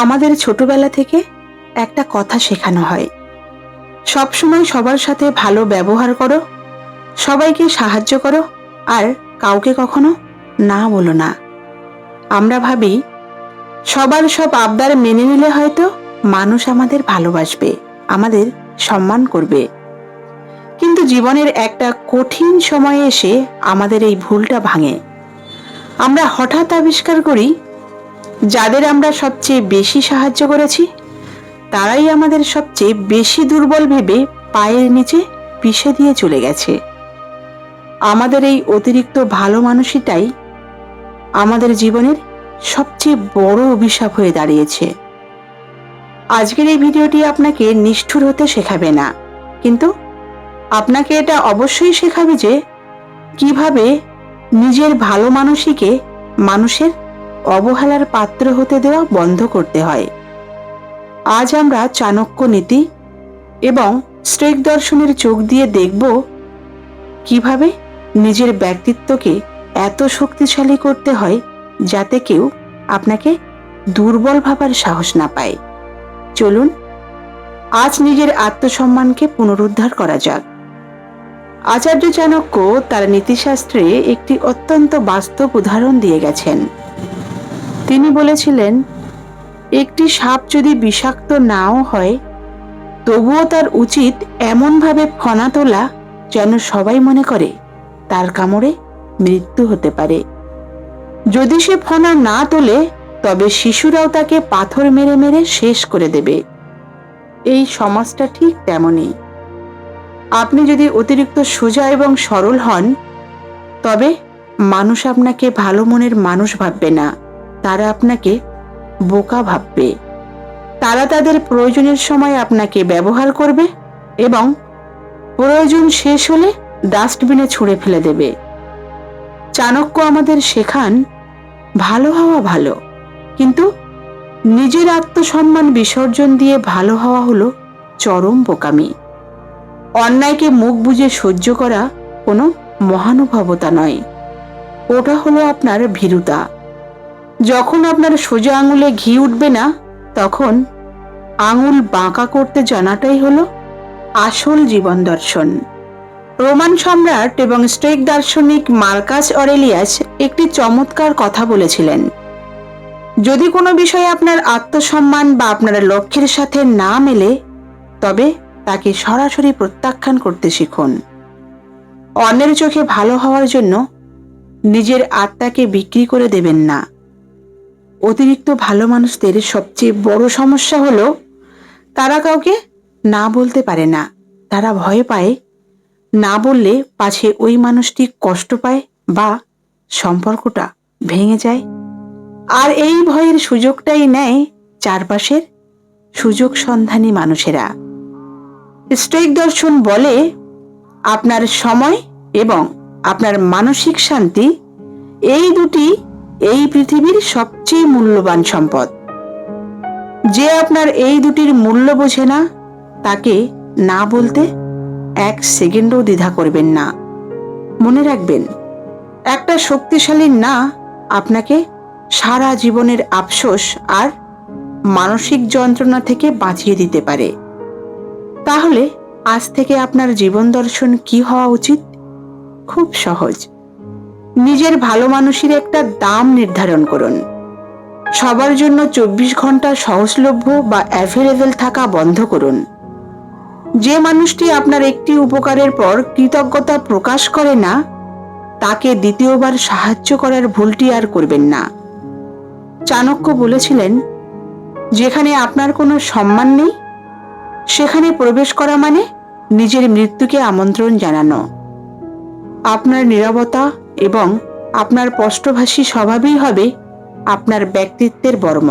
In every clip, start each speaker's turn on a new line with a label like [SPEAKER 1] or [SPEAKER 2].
[SPEAKER 1] আমাদের ছোটবেলা থেকে একটা কথা শেখানো হয়, সবসময় সবার সাথে ভালো ব্যবহার করো, সবাইকে সাহায্য করো, আর কাউকে কখনো না বলো না। আমরা ভাবি সবার সব আবদার মেনে নিলে হয়তো মানুষ আমাদের ভালোবাসবে, আমাদের সম্মান করবে। কিন্তু জীবনের একটা কঠিন সময়ে এসে আমাদের এই ভুলটা ভাঙে। আমরা হঠাৎ আবিষ্কার করি যাদের আমরা সবচেয়ে বেশি সাহায্য করেছি তারাই আমাদের সবচেয়ে বেশি দুর্বল ভেবে পায়ের নিচে পিষে দিয়ে চলে গেছে। আমাদের এই অতিরিক্ত ভালো মানুষটাই আমাদের জীবনের সবচেয়ে বড় অভিশাপ হয়ে দাঁড়িয়েছে। আজকের এই ভিডিওটি আপনাকে নিষ্ঠুর হতে শেখাবে না, কিন্তু আপনাকে এটা অবশ্যই শেখাবে যে কিভাবে নিজের ভালো মানুষকে মানুষের অবহেলার পাত্র হতে দেওয়া বন্ধ করতে হয়। আজ আমরা চাণক্য নীতি এবং স্টোইক দর্শনের চোখ দিয়ে দেখব কিভাবে নিজের ব্যক্তিত্বকে এত শক্তিশালী করতে হয় যাতে কেউ আপনাকে দুর্বল ভাবার সাহস না পায়। চলুন আজ নিজের আত্মসম্মানকে পুনরুদ্ধার করা যাক। আচার্য চাণক্য তার নীতিশাস্ত্রে একটি অত্যন্ত বাস্তব উদাহরণ দিয়ে গেছেন। তিনি বলেছিলেন, একটি সাপ যদি বিষাক্ত নাও হয় তবুও তার উচিত এমনভাবে ফনা তোলা যেন সবাই মনে করে তার কামড়ে মৃত্যু হতে পারে। যদি সে ফনা না তোলে তবে শিশুরাও তাকে পাথর মেরে মেরে শেষ করে দেবে। এই সমাজটা ঠিক তেমনই। আপনি যদি অতিরিক্ত সোজা এবং সরল হন তবে মানুষ আপনাকে ভালো মনের মানুষ ভাববে না, তারা আপনাকে বোকা ভাববে। তারা তাদের প্রয়োজনের সময় আপনাকে ব্যবহার করবে এবং প্রয়োজন শেষ হলে ডাস্টবিনে ছুঁড়ে ফেলে দেবে। চাণক্য আমাদের শেখান, ভালো হওয়া ভালো, কিন্তু নিজের আত্মসম্মান বিসর্জন দিয়ে ভালো হওয়া হলো চরম বোকামি। অন্যায়কে মুখ বুজে সহ্য করা কোনো মহানুভবতা নয়, ওটা হলো আপনার ভীরুতা। যখন আপনার সোজা আঙুলে ঘি উঠবে না তখন আঙুল বাঁকা করতে জানাটাই হলো আসল জীবন দর্শন। রোমান সম্রাট এবং স্টোইক দার্শনিক মার্কাস অরেলিয়াস একটি চমৎকার কথা বলেছিলেন, যদি কোনো বিষয়ে আপনার আত্মসম্মান বা আপনার লক্ষ্যের সাথে না মেলে তবে তাকে সরাসরি প্রত্যাখ্যান করতে শিখুন। অন্যের চোখে ভালো হওয়ার জন্য নিজের আত্মাকে বিক্রি করে দেবেন না। অতিরিক্ত ভালো মানুষদের সবচেয়ে বড় সমস্যা হলো তারা কাউকে না বলতে পারে না। তারা ভয় পায় না বললে পাছে ওই মানুষটি কষ্ট পায় বা সম্পর্কটা ভেঙে যায়, আর এই ভয়ের সুযোগটাই নেয় চারপাশের সুযোগ সন্ধানী মানুষেরা। স্টোইক দর্শন বলে, আপনার সময় এবং আপনার মানসিক শান্তি এই দুটি এই পৃথিবীর সবচেয়ে মূল্যবান সম্পদ। যে আপনার এই দুটির মূল্য বোঝে না তাকে না বলতে এক সেকেন্ডও দ্বিধা করবেন না। মনে রাখবেন, একটা শক্তিশালী না আপনাকে সারা জীবনের আফসোস আর মানসিক যন্ত্রণা থেকে বাঁচিয়ে দিতে পারে। তাহলে আজ থেকে আপনার জীবন দর্শন কি হওয়া উচিত? খুব সহজ, নিজের ভালো মানুষের একটা দাম নির্ধারণ করুন। সবার জন্য 24 ঘন্টা সহজলভ্য বা অ্যাভেলেবেল থাকা বন্ধ করুন। যে মানুষটি আপনার একটি উপকারের পর কৃতজ্ঞতা প্রকাশ করে না তাকে দ্বিতীয়বার সাহায্য করার ভুলটি আর করবেন না। চাণক্য বলেছিলেন, যেখানে আপনার কোনো সম্মান নেই সেখানে প্রবেশ করা মানে নিজের মৃত্যুকে আমন্ত্রণ জানানো। আপনার নীরবতা এবং আপনার স্পষ্টভাষী স্বভাবই হবে আপনার ব্যক্তিত্বের বর্ম।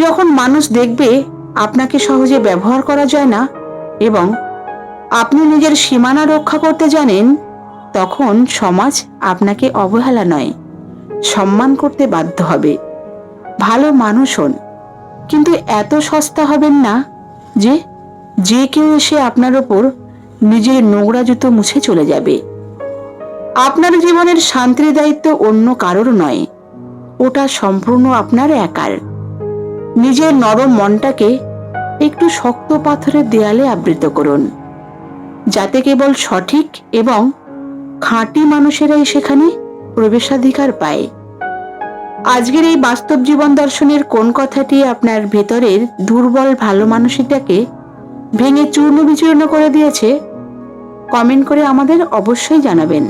[SPEAKER 1] যখন মানুষ দেখবে আপনাকে সহজে ব্যবহার করা যায় না এবং আপনি নিজের সীমানা রক্ষা করতে জানেন, তখন সমাজ আপনাকে অবহেলা নয় সম্মান করতে বাধ্য হবে। ভালো মানুষ হন, কিন্তু এত সস্তা হবেন না যে যে কেউ এসে আপনার ওপর নিজের নোংরা জুতো মুছে চলে যাবে। আপনার জীবনের শান্তির দায়িত্ব অন্য কারোর নয়, ওটা সম্পূর্ণ আপনার একার। নিজের নরম মনটাকে একটু শক্ত পাথরের দেয়ালে আবৃত করুন, যাতে কেবল সঠিক এবং খাঁটি মানুষেরাই সেখানে প্রবেশাধিকার পায়। আজকের এই বাস্তব জীবন দর্শনের কোন কথাটি আপনার ভেতরের দুর্বল ভালো মানুষটাকে ভেঙে চূর্ণ বিচূর্ণ করে দিয়েছে, কমেন্ট করে আমাদের অবশ্যই জানাবেন।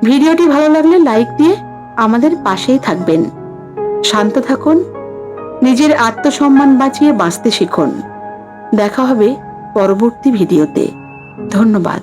[SPEAKER 1] ভিডিওটি ভালো লাগলে লাইক দিয়ে আমাদের পাশেই থাকবেন। শান্ত থাকুন, নিজের আত্মসম্মান বাঁচিয়ে বাঁচতে শিখুন। দেখা হবে পরবর্তী ভিডিওতে। ধন্যবাদ।